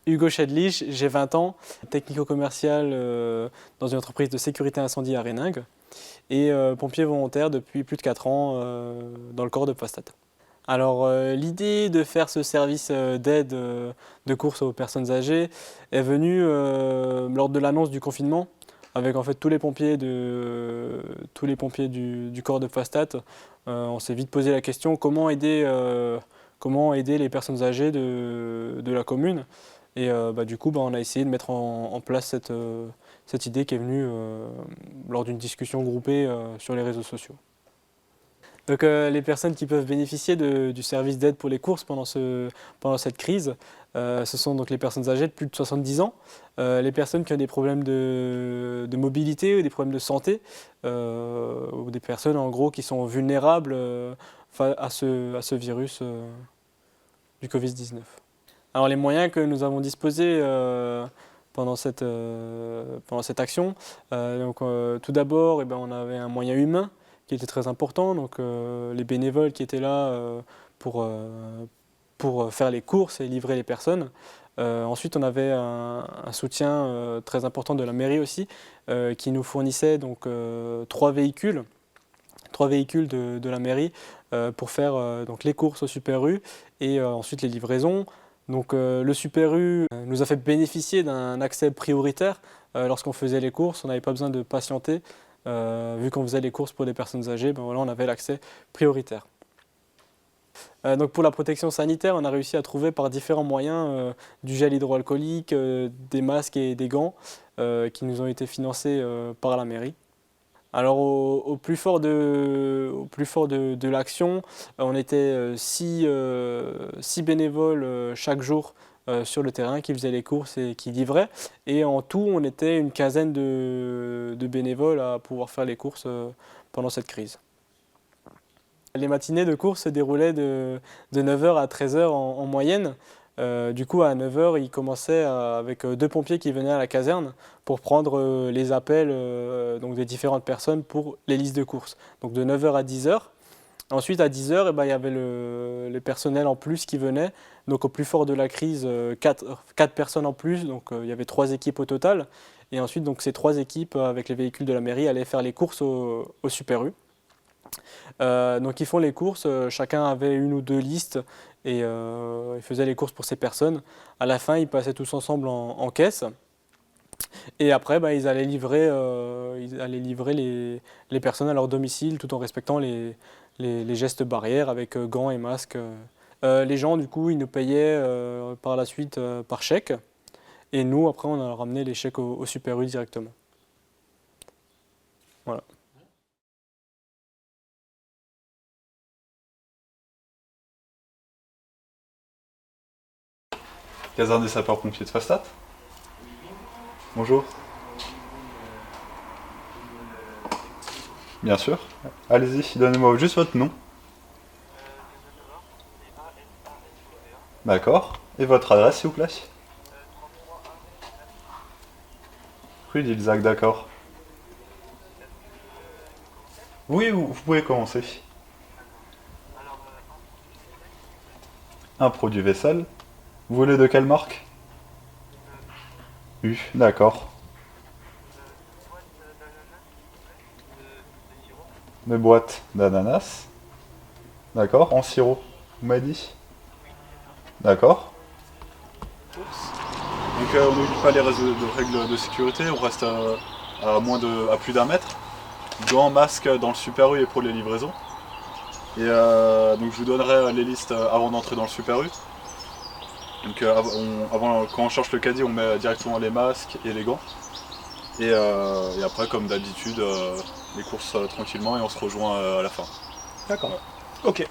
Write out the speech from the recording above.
Hugo Chedlich, j'ai 20 ans, technico-commercial dans une entreprise de sécurité incendie à Réningue et pompier volontaire depuis plus de 4 ans dans le corps de Postat. Alors l'idée de faire ce service d'aide de course aux personnes âgées est venue lors de l'annonce du confinement avec en fait tous les pompiers du corps de Postat. On s'est vite posé la question comment aider les personnes âgées de la commune. Et du coup, on a essayé de mettre en place cette idée qui est venue lors d'une discussion groupée sur les réseaux sociaux. Donc les personnes qui peuvent bénéficier du service d'aide pour les courses pendant cette crise, ce sont donc les personnes âgées de plus de 70 ans, les personnes qui ont des problèmes de mobilité ou des problèmes de santé, ou des personnes en gros qui sont vulnérables à ce virus du Covid-19. Alors les moyens que nous avons disposés pendant cette action, tout d'abord on avait un moyen humain qui était très important, donc les bénévoles qui étaient là pour faire les courses et livrer les personnes. Ensuite on avait un soutien très important de la mairie aussi qui nous fournissait donc 3 véhicules de la mairie pour faire donc les courses au Super U et ensuite les livraisons. Donc le Super U nous a fait bénéficier d'un accès prioritaire lorsqu'on faisait les courses, on n'avait pas besoin de patienter. Vu qu'on faisait les courses pour des personnes âgées, on avait l'accès prioritaire. Donc pour la protection sanitaire, on a réussi à trouver par différents moyens du gel hydroalcoolique, des masques et des gants qui nous ont été financés par la mairie. Alors au plus fort de l'action, on était 6 bénévoles chaque jour sur le terrain qui faisaient les courses et qui livraient. Et en tout, on était une quinzaine de bénévoles à pouvoir faire les courses pendant cette crise. Les matinées de course se déroulaient de 9h à 13h en moyenne. Du coup, à 9h, il commençait avec 2 pompiers qui venaient à la caserne pour prendre les appels donc des différentes personnes pour les listes de courses. Donc de 9h à 10h. Ensuite, à 10h, il y avait les personnels en plus qui venaient. Donc au plus fort de la crise, 4 personnes en plus, donc il y avait 3 équipes au total. Et ensuite, donc, ces 3 équipes, avec les véhicules de la mairie, allaient faire les courses au Super U. Donc ils font les courses, chacun avait 1 ou 2 listes et ils faisaient les courses pour ces personnes. À la fin, ils passaient tous ensemble en caisse. Et après, ils allaient livrer les personnes à leur domicile tout en respectant les gestes barrières avec gants et masques. Les gens, du coup, ils nous payaient par la suite par chèque. Et nous, après, on a ramené les chèques au Super U directement. Voilà. Caserne des sapeurs-pompiers de Fastat. Bonjour. Bien sûr. Allez-y, donnez-moi juste votre nom. D'accord. Et votre adresse, s'il vous plaît? Rue d'Ilzac, d'accord. Oui, vous pouvez commencer. Un produit vaisselle. Vous voulez de quelle marque? D'accord. Des boîtes d'ananas. D'accord, en sirop. Vous m'avez dit? D'accord. Donc on n'oublie pas les règles de sécurité, on reste à plus d'1 mètre. Gants, masques dans le Super U et pour les livraisons. Et donc je vous donnerai les listes avant d'entrer dans le Super U. Donc quand on cherche le caddie, on met directement les masques et les gants. Et après, comme d'habitude, les courses tranquillement et on se rejoint à la fin. D'accord. Ok.